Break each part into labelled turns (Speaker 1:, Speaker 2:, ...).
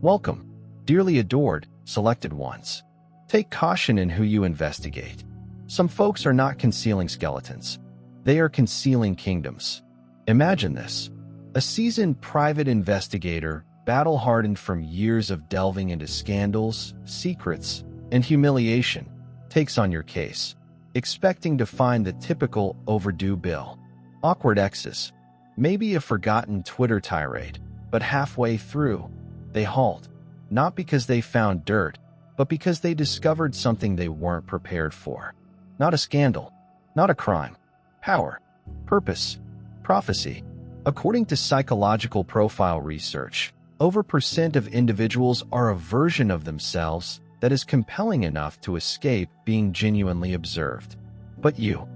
Speaker 1: Welcome, dearly adored, selected ones. Take caution in who you investigate. Some folks are not concealing skeletons. They are concealing kingdoms. Imagine this. A seasoned private investigator, battle-hardened from years of delving into scandals, secrets, and humiliation, takes on your case, expecting to find the typical overdue bill. Awkward exes. Maybe a forgotten Twitter tirade, but halfway through, they halt. Not because they found dirt, but because they discovered something they weren't prepared for. Not a scandal, not a crime. Power, purpose, prophecy. According to psychological profile research, over % of individuals are a version of themselves that is compelling enough to escape being genuinely observed. But you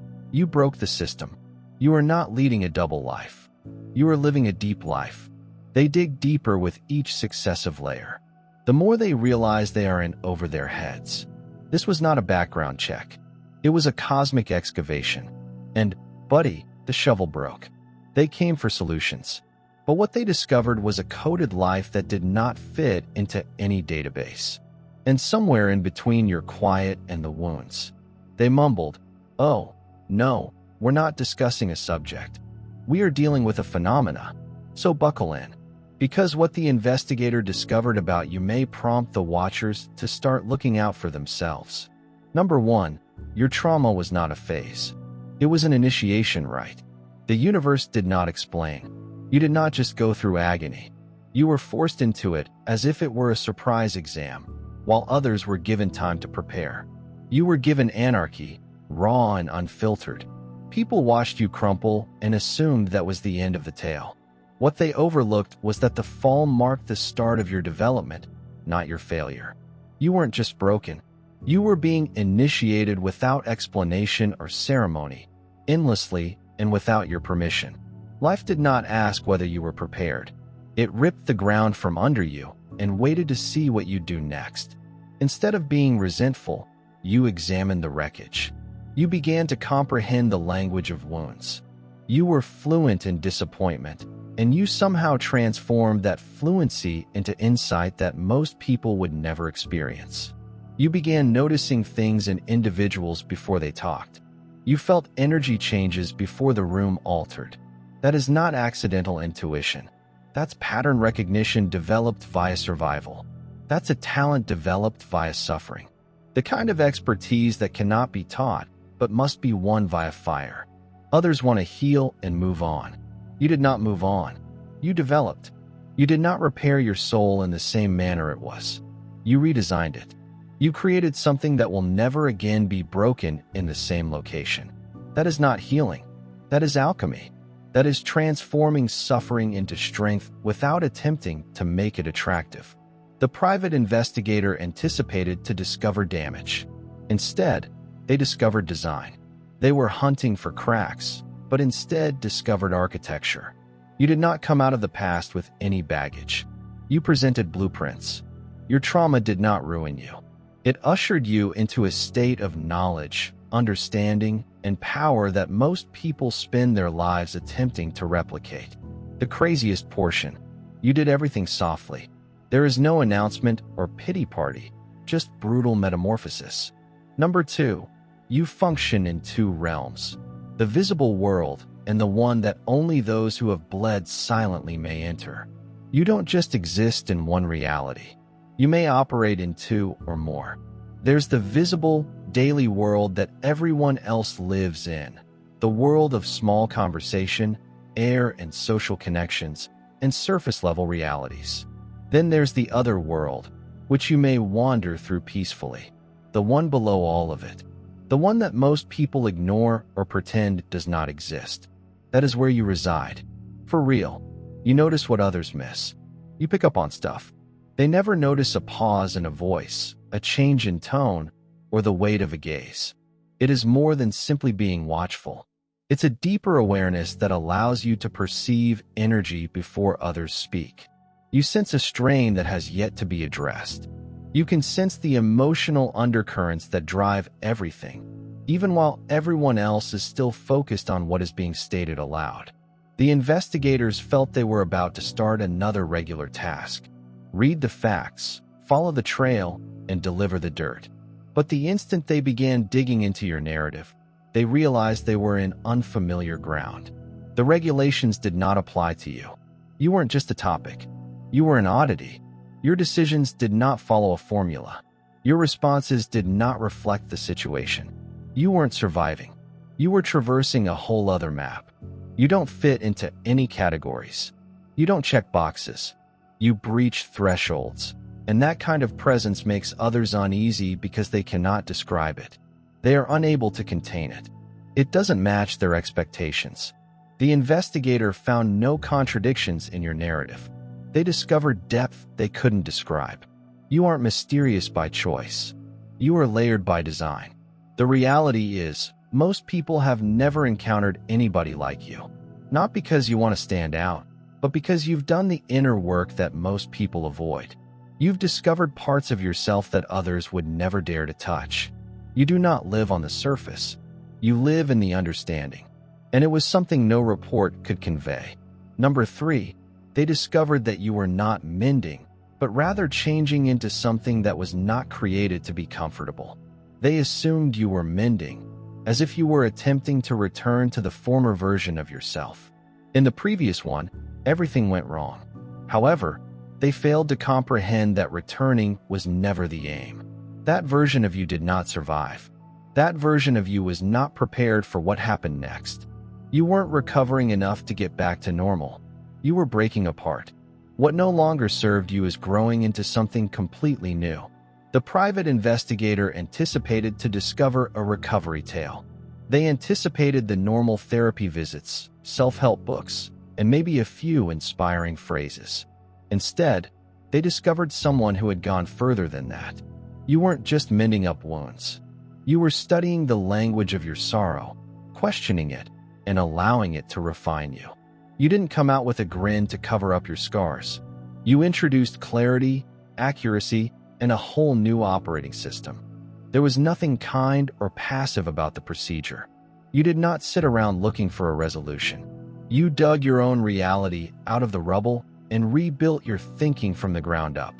Speaker 1: broke the system. You are not leading a double life. You are living a deep life. They dig deeper with each successive layer. The more they realize they are in over their heads. This was not a background check. It was a cosmic excavation. And, buddy, the shovel broke. They came for solutions. But what they discovered was a coded life that did not fit into any database. And somewhere in between your quiet and the wounds, they mumbled, "Oh, no, we're not discussing a subject. We are dealing with a phenomena. So buckle in." Because what the investigator discovered about you may prompt the watchers to start looking out for themselves. Number 1, your trauma was not a phase. It was an initiation rite. The universe did not explain. You did not just go through agony. You were forced into it as if it were a surprise exam, while others were given time to prepare. You were given anarchy, raw and unfiltered. People watched you crumple and assumed that was the end of the tale. What they overlooked was that the fall marked the start of your development, not your failure. You weren't just broken. You were being initiated without explanation or ceremony, endlessly and without your permission. Life did not ask whether you were prepared. It ripped the ground from under you and waited to see what you'd do next. Instead of being resentful, you examined the wreckage. You began to comprehend the language of wounds. You were fluent in disappointment, and you somehow transformed that fluency into insight that most people would never experience. You began noticing things in individuals before they talked. You felt energy changes before the room altered. That is not accidental intuition. That's pattern recognition developed via survival. That's a talent developed via suffering. The kind of expertise that cannot be taught, but must be won via fire. Others want to heal and move on. You did not move on. You developed. You did not repair your soul in the same manner it was. You redesigned it. You created something that will never again be broken in the same location. That is not healing. That is alchemy. That is transforming suffering into strength without attempting to make it attractive. The private investigator anticipated to discover damage. Instead, they discovered design. They were hunting for cracks, but instead discovered architecture. You did not come out of the past with any baggage. You presented blueprints. Your trauma did not ruin you. It ushered you into a state of knowledge, understanding, and power that most people spend their lives attempting to replicate. The craziest portion: you did everything softly. There is no announcement or pity party, just brutal metamorphosis. Number 2, you function in 2 realms: the visible world and the one that only those who have bled silently may enter. You don't just exist in one reality. You may operate in 2 or more. There's the visible, daily world that everyone else lives in, the world of small conversation, air and social connections, and surface-level realities. Then there's the other world, which you may wander through peacefully, the one below all of it, the one that most people ignore or pretend does not exist. That is where you reside. For real. You notice what others miss. You pick up on stuff. They never notice a pause in a voice, a change in tone, or the weight of a gaze. It is more than simply being watchful. It's a deeper awareness that allows you to perceive energy before others speak. You sense a strain that has yet to be addressed. You can sense the emotional undercurrents that drive everything, even while everyone else is still focused on what is being stated aloud. The investigators felt they were about to start another regular task. read the facts, follow the trail, and deliver the dirt. But the instant they began digging into your narrative, they realized they were in unfamiliar ground. The regulations did not apply to you. You weren't just a topic. You were an oddity. Your decisions did not follow a formula. Your responses did not reflect the situation. You weren't surviving. You were traversing a whole other map. You don't fit into any categories. You don't check boxes. You breach thresholds. And that kind of presence makes others uneasy because they cannot describe it. They are unable to contain it. It doesn't match their expectations. The investigator found no contradictions in your narrative. They discovered depth they couldn't describe. You aren't mysterious by choice. You are layered by design. The reality is, most people have never encountered anybody like you. Not because you want to stand out, but because you've done the inner work that most people avoid. You've discovered parts of yourself that others would never dare to touch. You do not live on the surface. You live in the understanding. And it was something no report could convey. Number 3, they discovered that you were not mending, but rather changing into something that was not created to be comfortable. They assumed you were mending, as if you were attempting to return to the former version of yourself. In the previous one, everything went wrong. However, they failed to comprehend that returning was never the aim. That version of you did not survive. That version of you was not prepared for what happened next. You weren't recovering enough to get back to normal. You were breaking apart. What no longer served you is growing into something completely new. The private investigator anticipated to discover a recovery tale. They anticipated the normal therapy visits, self-help books, and maybe a few inspiring phrases. Instead, they discovered someone who had gone further than that. You weren't just mending up wounds. You were studying the language of your sorrow, questioning it, and allowing it to refine you. You didn't come out with a grin to cover up your scars. You introduced clarity, accuracy, and a whole new operating system. There was nothing kind or passive about the procedure. You did not sit around looking for a resolution. You dug your own reality out of the rubble and rebuilt your thinking from the ground up.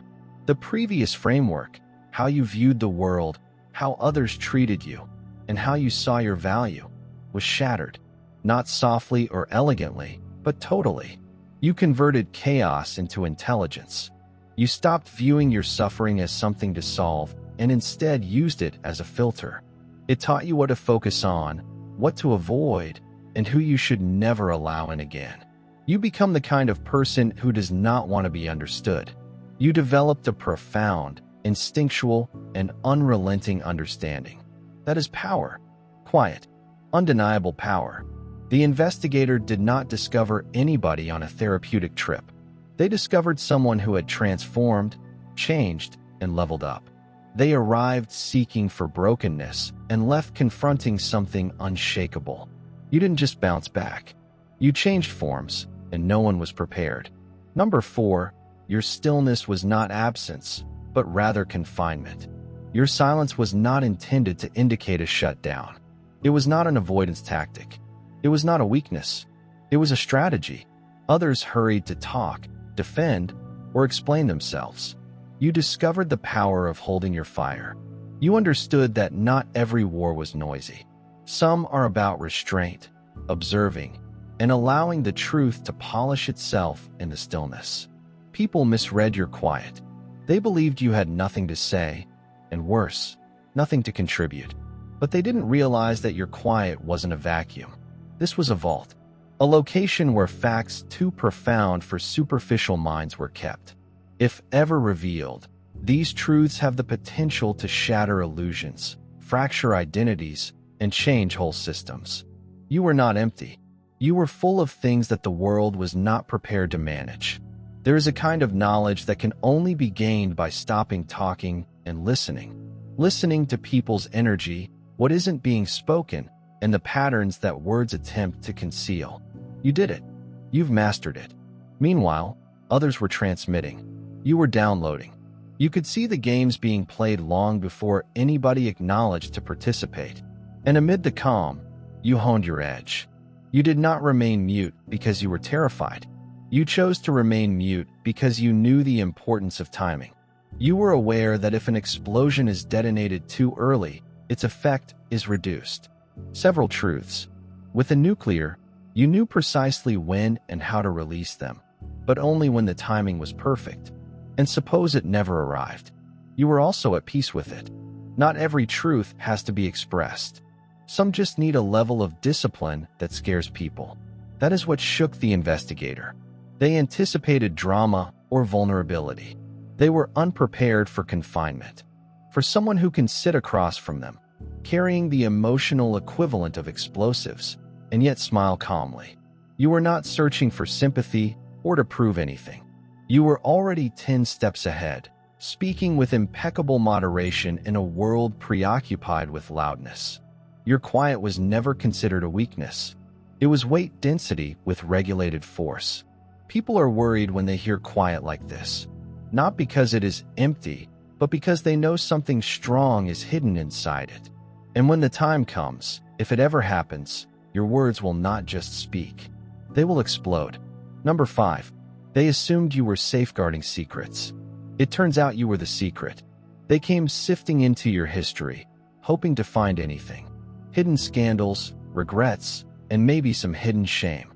Speaker 1: The previous framework, how you viewed the world, how others treated you, and how you saw your value, was shattered. Not softly or elegantly, but totally. You converted chaos into intelligence. You stopped viewing your suffering as something to solve and instead used it as a filter. It taught you what to focus on, what to avoid, and who you should never allow in again. You become the kind of person who does not want to be understood. You developed a profound, instinctual, and unrelenting understanding. That is power. Quiet, undeniable power. The investigator did not discover anybody on a therapeutic trip. They discovered someone who had transformed, changed, and leveled up. They arrived seeking for brokenness and left confronting something unshakable. You didn't just bounce back. You changed forms, and no one was prepared. Number 4, your stillness was not absence, but rather confinement. Your silence was not intended to indicate a shutdown. It was not an avoidance tactic. It was not a weakness. It was a strategy. Others hurried to talk, defend, or explain themselves. You discovered the power of holding your fire. You understood that not every war was noisy. Some are about restraint, observing, and allowing the truth to polish itself in the stillness. People misread your quiet. They believed you had nothing to say, and worse, nothing to contribute. But they didn't realize that your quiet wasn't a vacuum. This was a vault, a location where facts too profound for superficial minds were kept. If ever revealed, these truths have the potential to shatter illusions, fracture identities, and change whole systems. You were not empty. You were full of things that the world was not prepared to manage. There is a kind of knowledge that can only be gained by stopping talking and listening. Listening to people's energy, what isn't being spoken, and the patterns that words attempt to conceal. You did it. You've mastered it. Meanwhile, others were transmitting. You were downloading. You could see the games being played long before anybody acknowledged to participate. And amid the calm, you honed your edge. You did not remain mute because you were terrified. You chose to remain mute because you knew the importance of timing. You were aware that if an explosion is detonated too early, its effect is reduced. Several truths. With a nuclear, you knew precisely when and how to release them, but only when the timing was perfect. And suppose it never arrived. You were also at peace with it. Not every truth has to be expressed. Some just need a level of discipline that scares people. That is what shook the investigator. They anticipated drama or vulnerability. They were unprepared for confinement. For someone who can sit across from them, carrying the emotional equivalent of explosives, and yet smile calmly. You were not searching for sympathy or to prove anything. You were already 10 steps ahead, speaking with impeccable moderation in a world preoccupied with loudness. Your quiet was never considered a weakness. It was weight density with regulated force. People are worried when they hear quiet like this, not because it is empty, but because they know something strong is hidden inside it. And when the time comes, if it ever happens, your words will not just speak. They will explode. Number 5. They assumed you were safeguarding secrets. It turns out you were the secret. They came sifting into your history, hoping to find anything. Hidden scandals, regrets, and maybe some hidden shame.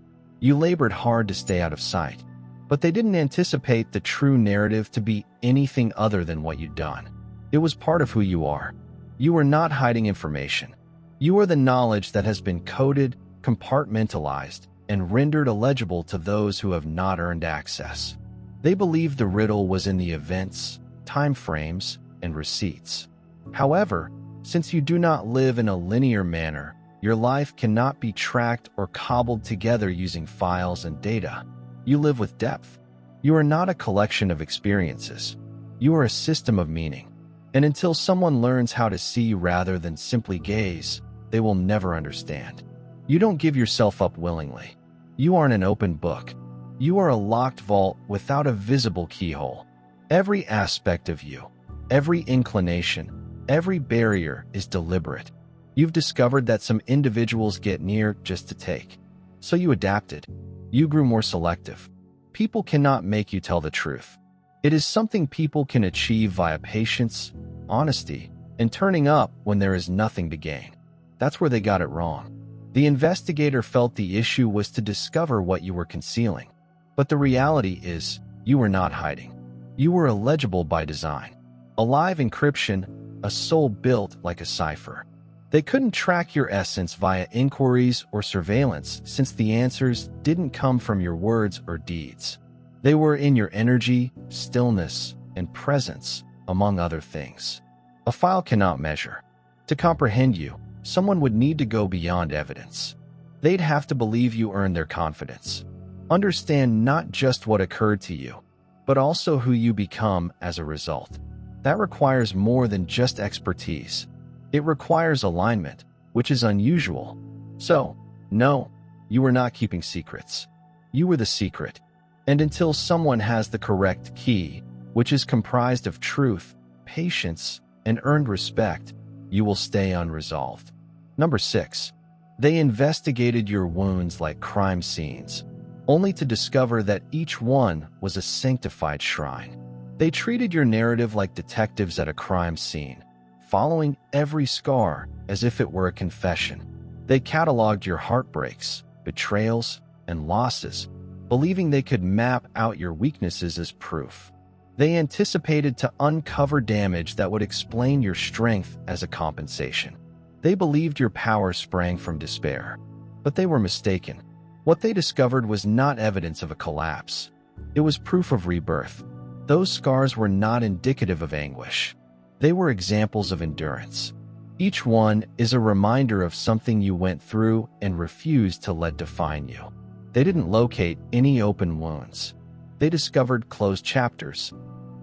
Speaker 1: You labored hard to stay out of sight, but they didn't anticipate the true narrative to be anything other than what you'd done. It was part of who you are. You were not hiding information. You are the knowledge that has been coded, compartmentalized, and rendered illegible to those who have not earned access. They believed the riddle was in the events, time frames, and receipts. However, since you do not live in a linear manner, your life cannot be tracked or cobbled together using files and data. You live with depth. You are not a collection of experiences. You are a system of meaning. And until someone learns how to see rather than simply gaze, they will never understand. You don't give yourself up willingly. You aren't an open book. You are a locked vault without a visible keyhole. Every aspect of you, every inclination, every barrier is deliberate. You've discovered that some individuals get near just to take. So you adapted. You grew more selective. People cannot make you tell the truth. It is something people can achieve via patience, honesty, and turning up when there is nothing to gain. That's where they got it wrong. The investigator felt the issue was to discover what you were concealing. But the reality is, you were not hiding. You were illegible by design. A live encryption, a soul built like a cipher. They couldn't track your essence via inquiries or surveillance since the answers didn't come from your words or deeds. They were in your energy, stillness, and presence, among other things. A file cannot measure. To comprehend you, someone would need to go beyond evidence. They'd have to believe you earned their confidence. Understand not just what occurred to you, but also who you become as a result. That requires more than just expertise. It requires alignment, which is unusual. So, no, you were not keeping secrets. You were the secret. And until someone has the correct key, which is comprised of truth, patience, and earned respect, you will stay unresolved. Number 6. They investigated your wounds like crime scenes, only to discover that each one was a sanctified shrine. They treated your narrative like detectives at a crime scene, following every scar as if it were a confession. They cataloged your heartbreaks, betrayals, and losses, believing they could map out your weaknesses as proof. They anticipated to uncover damage that would explain your strength as a compensation. They believed your power sprang from despair, but they were mistaken. What they discovered was not evidence of a collapse. It was proof of rebirth. Those scars were not indicative of anguish. They were examples of endurance. Each one is a reminder of something you went through and refused to let define you. They didn't locate any open wounds. They discovered closed chapters.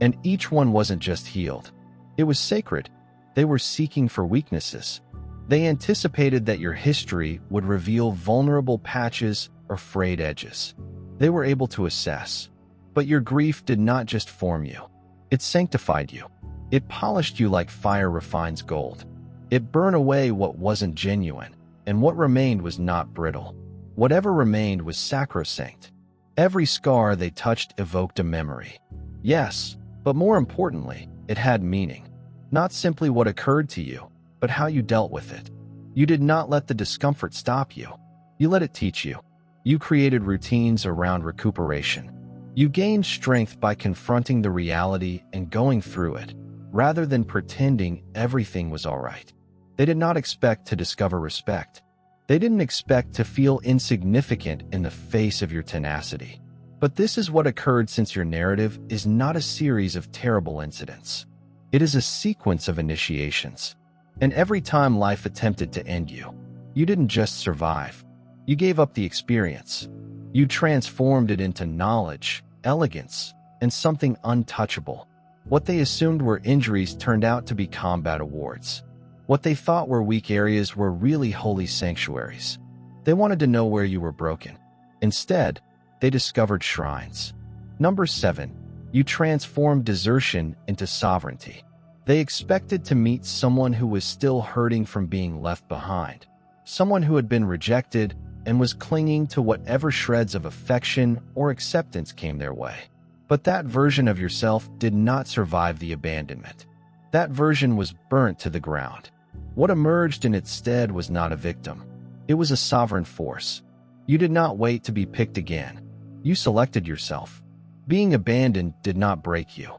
Speaker 1: And each one wasn't just healed. It was sacred. They were seeking for weaknesses. They anticipated that your history would reveal vulnerable patches or frayed edges. They were able to assess. But your grief did not just form you. It sanctified you. It polished you like fire refines gold. It burned away what wasn't genuine, and what remained was not brittle. Whatever remained was sacrosanct. Every scar they touched evoked a memory. Yes, but more importantly, it had meaning. Not simply what occurred to you, but how you dealt with it. You did not let the discomfort stop you. You let it teach you. You created routines around recuperation. You gained strength by confronting the reality and going through it, rather than pretending everything was all right. They did not expect to discover respect. They didn't expect to feel insignificant in the face of your tenacity. But this is what occurred, since your narrative is not a series of terrible incidents. It is a sequence of initiations. And every time life attempted to end you, you didn't just survive. You gave up the experience. You transformed it into knowledge, elegance, and something untouchable. What they assumed were injuries turned out to be combat awards. What they thought were weak areas were really holy sanctuaries. They wanted to know where you were broken. Instead, they discovered shrines. Number 7. You transformed desertion into sovereignty. They expected to meet someone who was still hurting from being left behind. Someone who had been rejected and was clinging to whatever shreds of affection or acceptance came their way. But that version of yourself did not survive the abandonment. That version was burnt to the ground. What emerged in its stead was not a victim. It was a sovereign force. You did not wait to be picked again. You selected yourself. Being abandoned did not break you.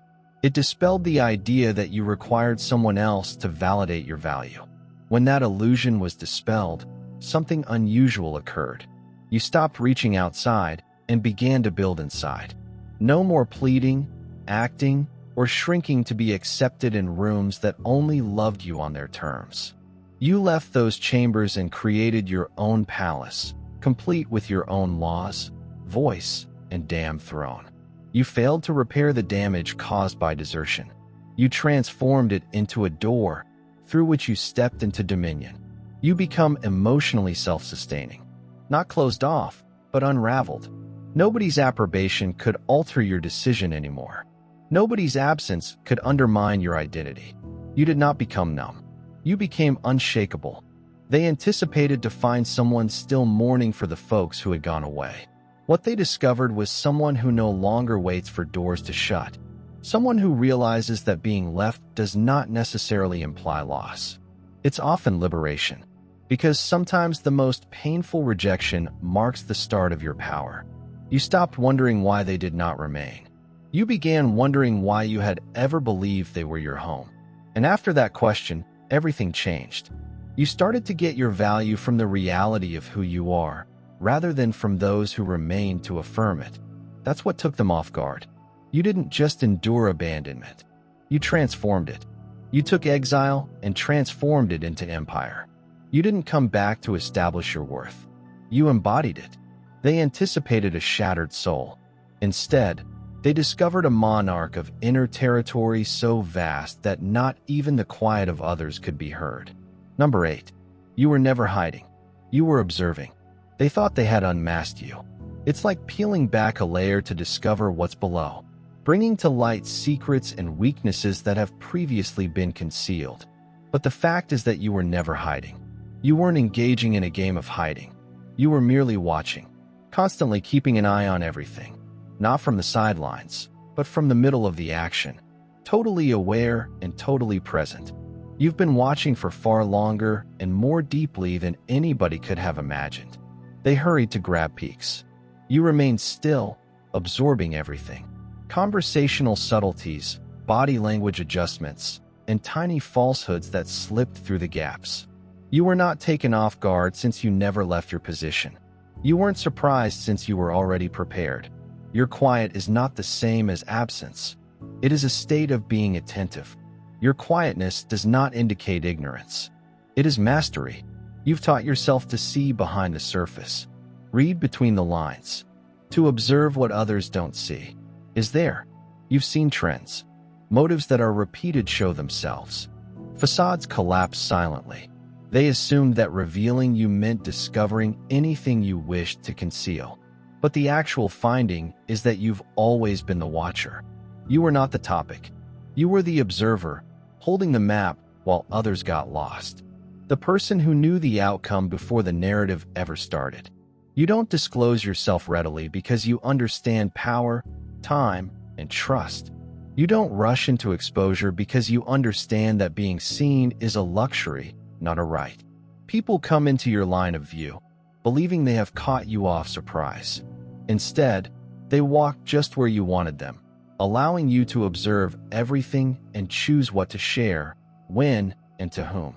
Speaker 1: It dispelled the idea that you required someone else to validate your value. When that illusion was dispelled, something unusual occurred. You stopped reaching outside and began to build inside. No more pleading, acting, or shrinking to be accepted in rooms that only loved you on their terms. You left those chambers and created your own palace, complete with your own laws, voice, and damn throne. You failed to repair the damage caused by desertion. You transformed it into a door through which you stepped into dominion. You become emotionally self-sustaining, not closed off, but unraveled. Nobody's approbation could alter your decision anymore. Nobody's absence could undermine your identity. You did not become numb. You became unshakable. They anticipated to find someone still mourning for the folks who had gone away. What they discovered was someone who no longer waits for doors to shut. Someone who realizes that being left does not necessarily imply loss. It's often liberation. Because sometimes the most painful rejection marks the start of your power. You stopped wondering why they did not remain. You began wondering why you had ever believed they were your home. And after that question, everything changed. You started to get your value from the reality of who you are, rather than from those who remained to affirm it. That's what took them off guard. You didn't just endure abandonment. You transformed it. You took exile and transformed it into empire. You didn't come back to establish your worth. You embodied it. They anticipated a shattered soul. Instead, they discovered a monarch of inner territory so vast that not even the quiet of others could be heard. Number 8. You were never hiding. You were observing. They thought they had unmasked you. It's like peeling back a layer to discover what's below, bringing to light secrets and weaknesses that have previously been concealed. But the fact is that you were never hiding. You weren't engaging in a game of hiding. You were merely watching, constantly keeping an eye on everything. Not from the sidelines, but from the middle of the action. Totally aware and totally present. You've been watching for far longer and more deeply than anybody could have imagined. They hurried to grab peeks. You remained still, absorbing everything. Conversational subtleties, body language adjustments, and tiny falsehoods that slipped through the gaps. You were not taken off guard since you never left your position. You weren't surprised since you were already prepared. Your quiet is not the same as absence. It is a state of being attentive. Your quietness does not indicate ignorance. It is mastery. You've taught yourself to see behind the surface, read between the lines, to observe what others don't see. Is there? You've seen trends. Motives that are repeated show themselves. Facades collapse silently. They assumed that revealing you meant discovering anything you wished to conceal. But the actual finding is that you've always been the watcher. You were not the topic. You were the observer, holding the map while others got lost. The person who knew the outcome before the narrative ever started. You don't disclose yourself readily because you understand power, time, and trust. You don't rush into exposure because you understand that being seen is a luxury, not a right. People come into your line of view, believing they have caught you off surprise. Instead, they walk just where you wanted them, allowing you to observe everything and choose what to share, when, and to whom.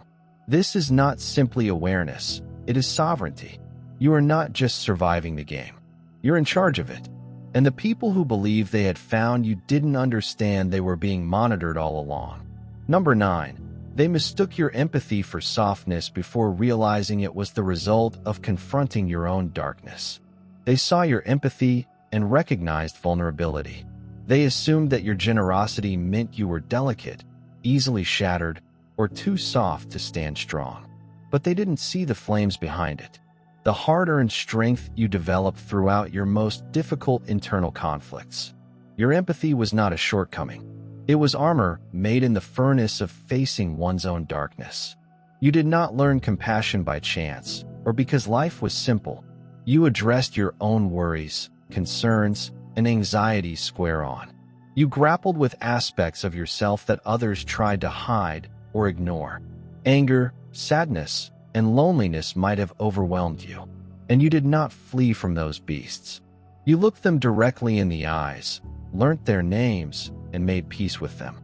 Speaker 1: This is not simply awareness, it is sovereignty. You are not just surviving the game. You're in charge of it. And the people who believed they had found you didn't understand they were being monitored all along. Number 9. They mistook your empathy for softness before realizing it was the result of confronting your own darkness. They saw your empathy and recognized vulnerability. They assumed that your generosity meant you were delicate, easily shattered, or too soft to stand strong. But they didn't see the flames behind it. The hard-earned strength you developed throughout your most difficult internal conflicts. Your empathy was not a shortcoming. It was armor made in the furnace of facing one's own darkness. You did not learn compassion by chance, or because life was simple. You addressed your own worries, concerns, and anxieties square on. You grappled with aspects of yourself that others tried to hide or ignore. Anger, sadness, and loneliness might have overwhelmed you, and you did not flee from those beasts. You looked them directly in the eyes, learnt their names, and made peace with them.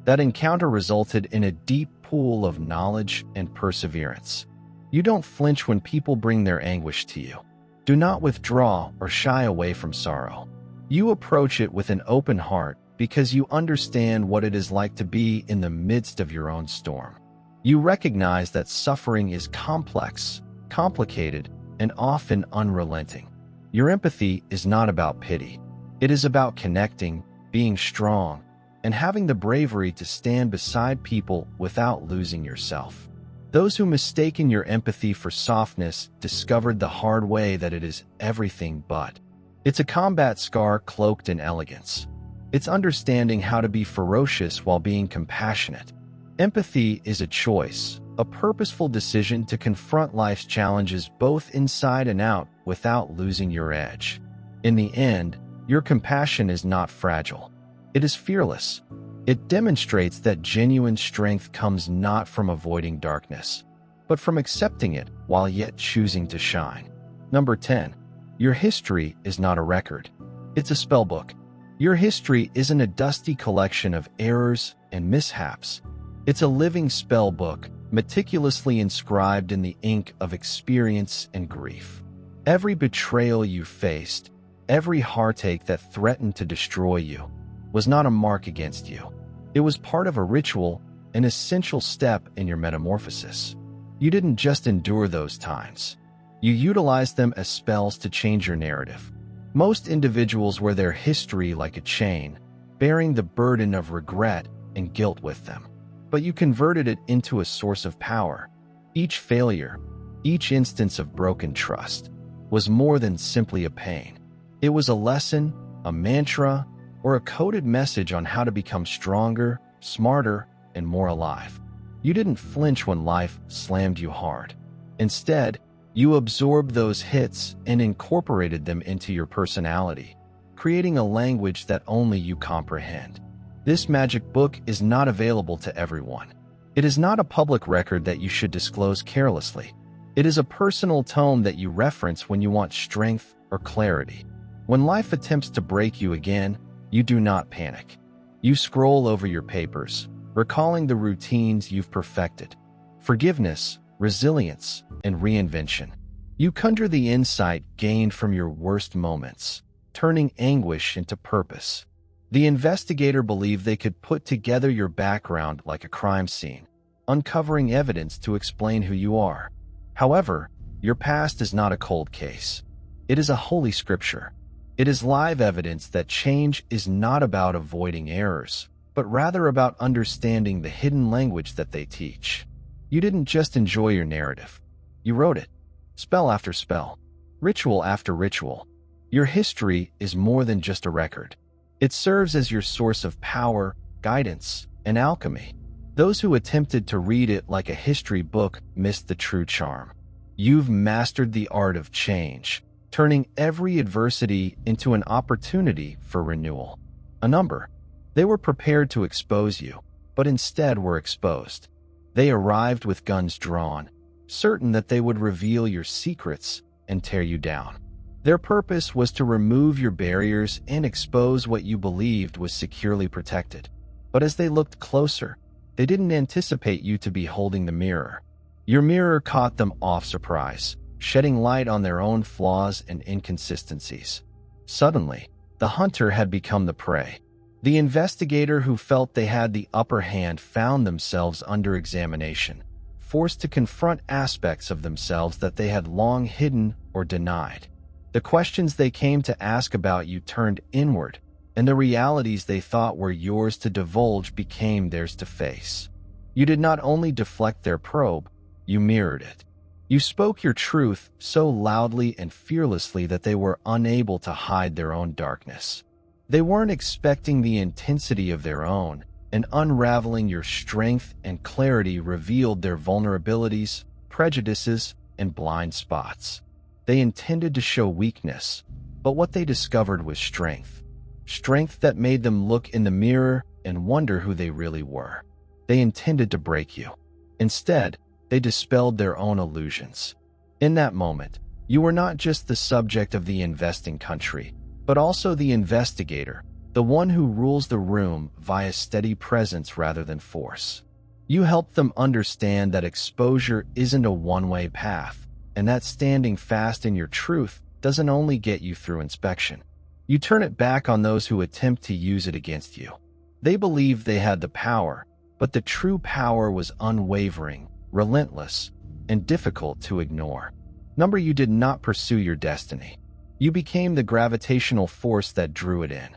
Speaker 1: That encounter resulted in a deep pool of knowledge and perseverance. You don't flinch when people bring their anguish to you. Do not withdraw or shy away from sorrow. You approach it with an open heart because you understand what it is like to be in the midst of your own storm. You recognize that suffering is complex, complicated, and often unrelenting. Your empathy is not about pity. It is about connecting, being strong, and having the bravery to stand beside people without losing yourself. Those who mistaken your empathy for softness discovered the hard way that it is everything but. It's a combat scar cloaked in elegance. It's understanding how to be ferocious while being compassionate. Empathy is a choice, a purposeful decision to confront life's challenges both inside and out without losing your edge. In the end, your compassion is not fragile. It is fearless. It demonstrates that genuine strength comes not from avoiding darkness, but from accepting it while yet choosing to shine. Number 10. Your history is not a record. It's a spellbook. Your history isn't a dusty collection of errors and mishaps. It's a living spellbook, meticulously inscribed in the ink of experience and grief. Every betrayal you faced, every heartache that threatened to destroy you, was not a mark against you. It was part of a ritual, an essential step in your metamorphosis. You didn't just endure those times. You utilized them as spells to change your narrative. Most individuals wear their history like a chain, bearing the burden of regret and guilt with them. But you converted it into a source of power. Each failure, each instance of broken trust, was more than simply a pain. It was a lesson, a mantra, or a coded message on how to become stronger, smarter, and more alive. You didn't flinch when life slammed you hard. Instead, you absorbed those hits and incorporated them into your personality, creating a language that only you comprehend. This magic book is not available to everyone. It is not a public record that you should disclose carelessly. It is a personal tome that you reference when you want strength or clarity. When life attempts to break you again, you do not panic. You scroll over your papers, recalling the routines you've perfected. Forgiveness, resilience, and reinvention. You conjure the insight gained from your worst moments, turning anguish into purpose. The investigator believed they could put together your background like a crime scene, uncovering evidence to explain who you are. However, your past is not a cold case. It is a holy scripture. It is live evidence that change is not about avoiding errors, but rather about understanding the hidden language that they teach. You didn't just enjoy your narrative. You wrote it, spell after spell, ritual after ritual. Your history is more than just a record. It serves as your source of power, guidance, and alchemy. Those who attempted to read it like a history book missed the true charm. You've mastered the art of change, turning every adversity into an opportunity for renewal. A number. They were prepared to expose you, but instead were exposed. They arrived with guns drawn, certain that they would reveal your secrets and tear you down. Their purpose was to remove your barriers and expose what you believed was securely protected. But as they looked closer, they didn't anticipate you to be holding the mirror. Your mirror caught them off surprise, shedding light on their own flaws and inconsistencies. Suddenly, the hunter had become the prey. The investigator who felt they had the upper hand found themselves under examination, forced to confront aspects of themselves that they had long hidden or denied. The questions they came to ask about you turned inward, and the realities they thought were yours to divulge became theirs to face. You did not only deflect their probe, you mirrored it. You spoke your truth so loudly and fearlessly that they were unable to hide their own darkness. They weren't expecting the intensity of their own, and unraveling your strength and clarity revealed their vulnerabilities, prejudices, and blind spots. They intended to show weakness, but what they discovered was strength. Strength that made them look in the mirror and wonder who they really were. They intended to break you. Instead, they dispelled their own illusions. In that moment, you were not just the subject of the investing country, but also the investigator, the one who rules the room via steady presence rather than force. You helped them understand that exposure isn't a one-way path, and that standing fast in your truth doesn't only get you through inspection. You turn it back on those who attempt to use it against you. They believed they had the power, but the true power was unwavering, relentless, and difficult to ignore. Number, you did not pursue your destiny. You became the gravitational force that drew it in.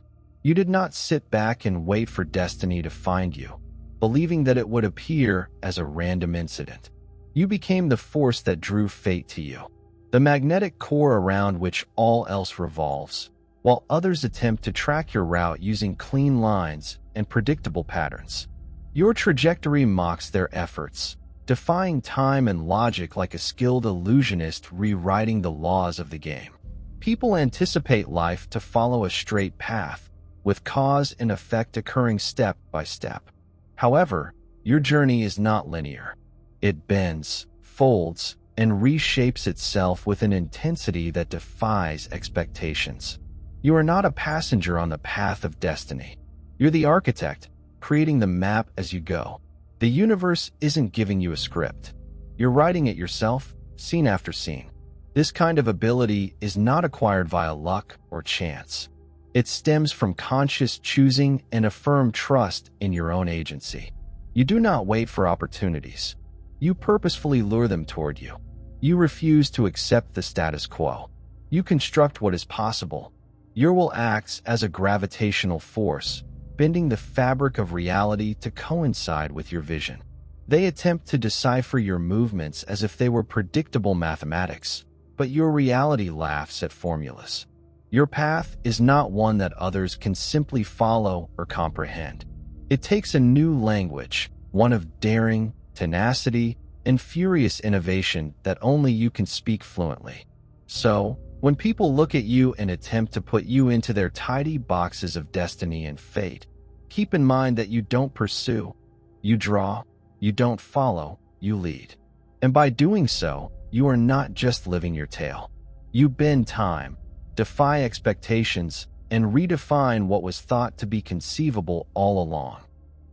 Speaker 1: You did not sit back and wait for destiny to find you, believing that it would appear as a random incident. You became the force that drew fate to you, the magnetic core around which all else revolves, while others attempt to track your route using clean lines and predictable patterns. Your trajectory mocks their efforts, defying time and logic like a skilled illusionist rewriting the laws of the game. People anticipate life to follow a straight path, with cause and effect occurring step by step. However, your journey is not linear. It bends, folds, and reshapes itself with an intensity that defies expectations. You are not a passenger on the path of destiny. You're the architect, creating the map as you go. The universe isn't giving you a script. You're writing it yourself, scene after scene. This kind of ability is not acquired via luck or chance. It stems from conscious choosing and a firm trust in your own agency. You do not wait for opportunities. You purposefully lure them toward you. You refuse to accept the status quo. You construct what is possible. Your will acts as a gravitational force, bending the fabric of reality to coincide with your vision. They attempt to decipher your movements as if they were predictable mathematics, but your reality laughs at formulas. Your path is not one that others can simply follow or comprehend. It takes a new language, one of daring, tenacity, and furious innovation that only you can speak fluently. So, when people look at you and attempt to put you into their tidy boxes of destiny and fate, keep in mind that you don't pursue, you draw, you don't follow, you lead. And by doing so, you are not just living your tale. You bend time, defy expectations, and redefine what was thought to be conceivable all along.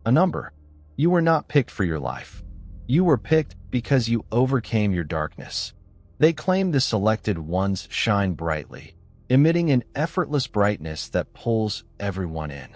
Speaker 1: A number. You were not picked for your life. You were picked because you overcame your darkness. They claim the selected ones shine brightly, emitting an effortless brightness that pulls everyone in.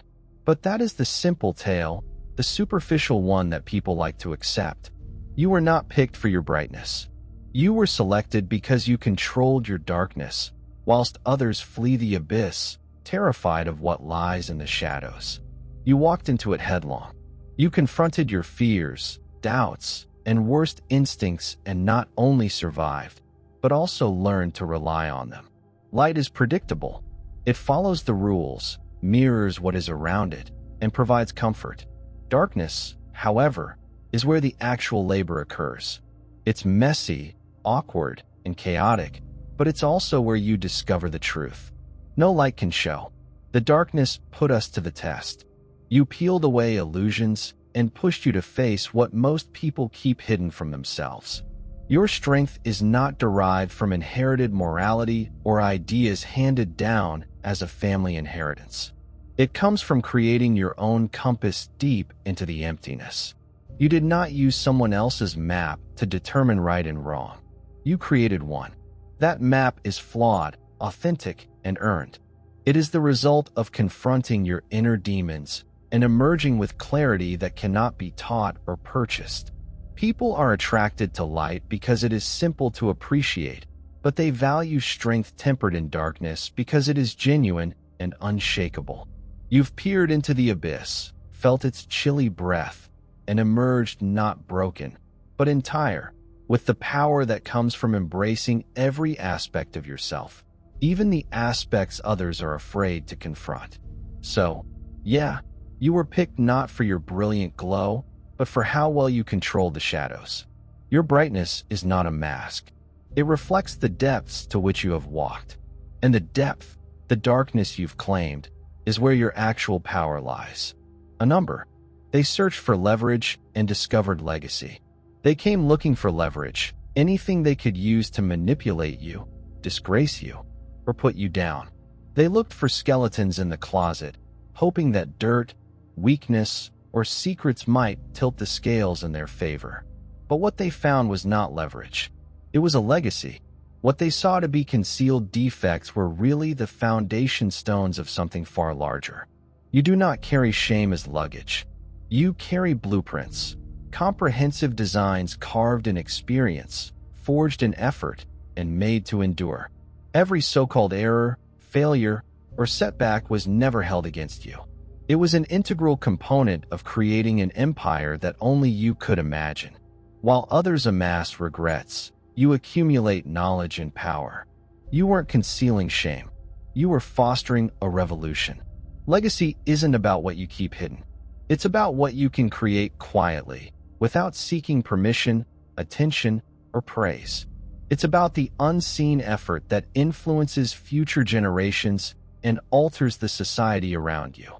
Speaker 1: But that is the simple tale, the superficial one that people like to accept. You were not picked for your brightness. You were selected because you controlled your darkness, whilst others flee the abyss, terrified of what lies in the shadows. You walked into it headlong. You confronted your fears, doubts, and worst instincts and not only survived, but also learned to rely on them. Light is predictable. It follows the rules, mirrors what is around it, and provides comfort. Darkness, however, is where the actual labor occurs. It's messy, awkward, and chaotic, but it's also where you discover the truth. No light can show. The darkness put us to the test. You peeled away illusions and pushed you to face what most people keep hidden from themselves. Your strength is not derived from inherited morality or ideas handed down as a family inheritance. It comes from creating your own compass deep into the emptiness. You did not use someone else's map to determine right and wrong. You created one. That map is flawed, authentic, and earned. It is the result of confronting your inner demons and emerging with clarity that cannot be taught or purchased. People are attracted to light because it is simple to appreciate, but they value strength tempered in darkness because it is genuine and unshakable. You've peered into the abyss, felt its chilly breath, and emerged not broken, but entire, with the power that comes from embracing every aspect of yourself, even the aspects others are afraid to confront. So, yeah, you were picked not for your brilliant glow, but for how well you control the shadows. Your brightness is not a mask. It reflects the depths to which you have walked. And the depth, the darkness you've claimed, is where your actual power lies. A number. They searched for leverage and discovered legacy. They came looking for leverage, anything they could use to manipulate you, disgrace you, or put you down. They looked for skeletons in the closet, hoping that dirt, weakness, or secrets might tilt the scales in their favor. But what they found was not leverage. It was a legacy. What they saw to be concealed defects were really the foundation stones of something far larger. You do not carry shame as luggage. You carry blueprints, comprehensive designs carved in experience, forged in effort, and made to endure. Every so-called error, failure, or setback was never held against you. It was an integral component of creating an empire that only you could imagine. While others amass regrets, you accumulate knowledge and power. You weren't concealing shame. You were fostering a revolution. Legacy isn't about what you keep hidden. It's about what you can create quietly, without seeking permission, attention, or praise. It's about the unseen effort that influences future generations and alters the society around you.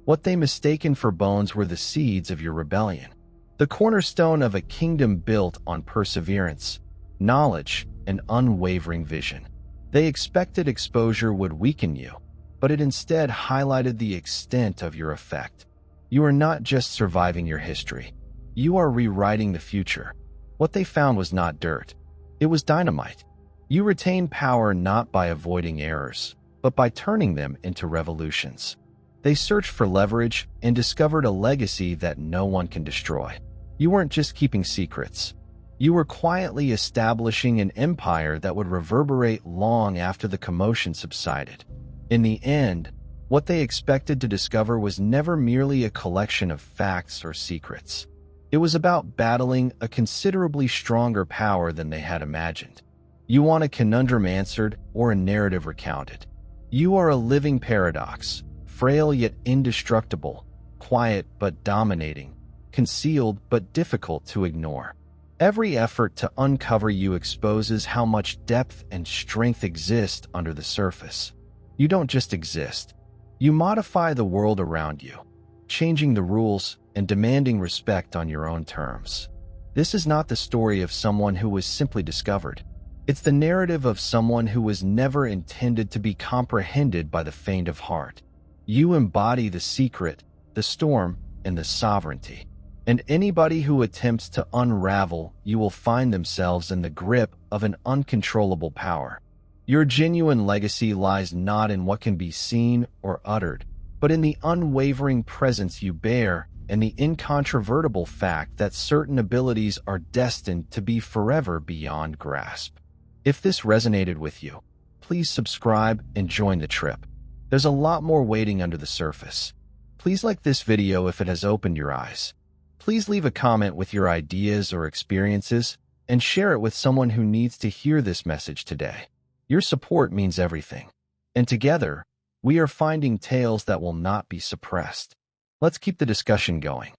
Speaker 1: What they mistaken for bones were the seeds of your rebellion, the cornerstone of a kingdom built on perseverance, knowledge, and unwavering vision. They expected exposure would weaken you, but it instead highlighted the extent of your effect. You are not just surviving your history. You are rewriting the future. What they found was not dirt. It was dynamite. You retain power not by avoiding errors, but by turning them into revolutions. They searched for leverage and discovered a legacy that no one can destroy. You weren't just keeping secrets. You were quietly establishing an empire that would reverberate long after the commotion subsided. In the end, what they expected to discover was never merely a collection of facts or secrets. It was about battling a considerably stronger power than they had imagined. You want a conundrum answered or a narrative recounted. You are a living paradox, frail yet indestructible, quiet but dominating, concealed but difficult to ignore. Every effort to uncover you exposes how much depth and strength exist under the surface. You don't just exist. You modify the world around you, changing the rules and demanding respect on your own terms. This is not the story of someone who was simply discovered. It's the narrative of someone who was never intended to be comprehended by the faint of heart. You embody the secret, the storm, and the sovereignty. And anybody who attempts to unravel you will find themselves in the grip of an uncontrollable power. Your genuine legacy lies not in what can be seen or uttered, but in the unwavering presence you bear and the incontrovertible fact that certain abilities are destined to be forever beyond grasp. If this resonated with you, please subscribe and join the trip. There's a lot more waiting under the surface. Please like this video if it has opened your eyes. Please leave a comment with your ideas or experiences and share it with someone who needs to hear this message today. Your support means everything. And together, we are finding tales that will not be suppressed. Let's keep the discussion going.